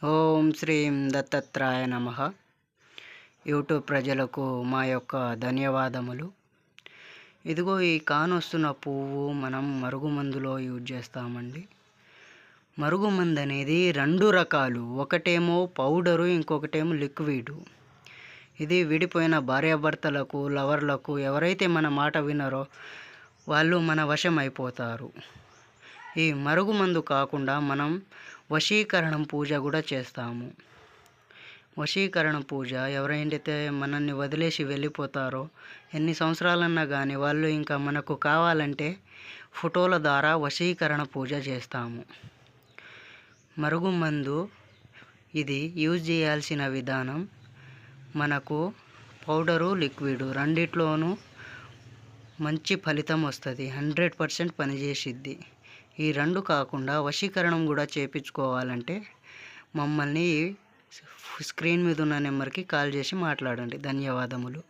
ఓం శ్రీం దత్తాత్రేయ నమః. యూట్యూబ్ ప్రజలకు మా యొక్క ధన్యవాదములు. ఇదిగో ఈ కానొస్తున్న పువ్వు మనం మరుగుమందులో యూజ్ చేస్తామండి. మరుగుమందు అనేది 2 రకాలు, ఒకటేమో పౌడరు, ఇంకొకటేమో లిక్విడ్. ఇది విడిపోయిన భార్యాభర్తలకు, లవర్లకు ఎవరైతే మన మాట వినరో వాళ్ళు మన వశం అయిపోతారు. ఈ మరుగుమందు కాకుండా మనం వశీకరణం పూజ కూడా చేస్తాము. వశీకరణ పూజ ఎవరైతే మనల్ని వదిలేసి వెళ్ళిపోతారో ఎన్ని సంవత్సరాలన్నా కానీ వాళ్ళు ఇంకా మనకు కావాలంటే ఫోటోల ద్వారా వశీకరణ పూజ చేస్తాము. మరుగుమందు ఇది యూజ్ చేయాల్సిన విధానం, మనకు పౌడరు, లిక్విడ్ రెండిట్లోనూ మంచి ఫలితం వస్తుంది, 100% పనిచేసిద్ది. ఈ 2 కాకుండా వశీకరణం కూడా చేయించుకోవాలంటే మమ్మల్ని స్క్రీన్ మీద ఉన్న నెంబర్కి కాల్ చేసి మాట్లాడండి. ధన్యవాదములు.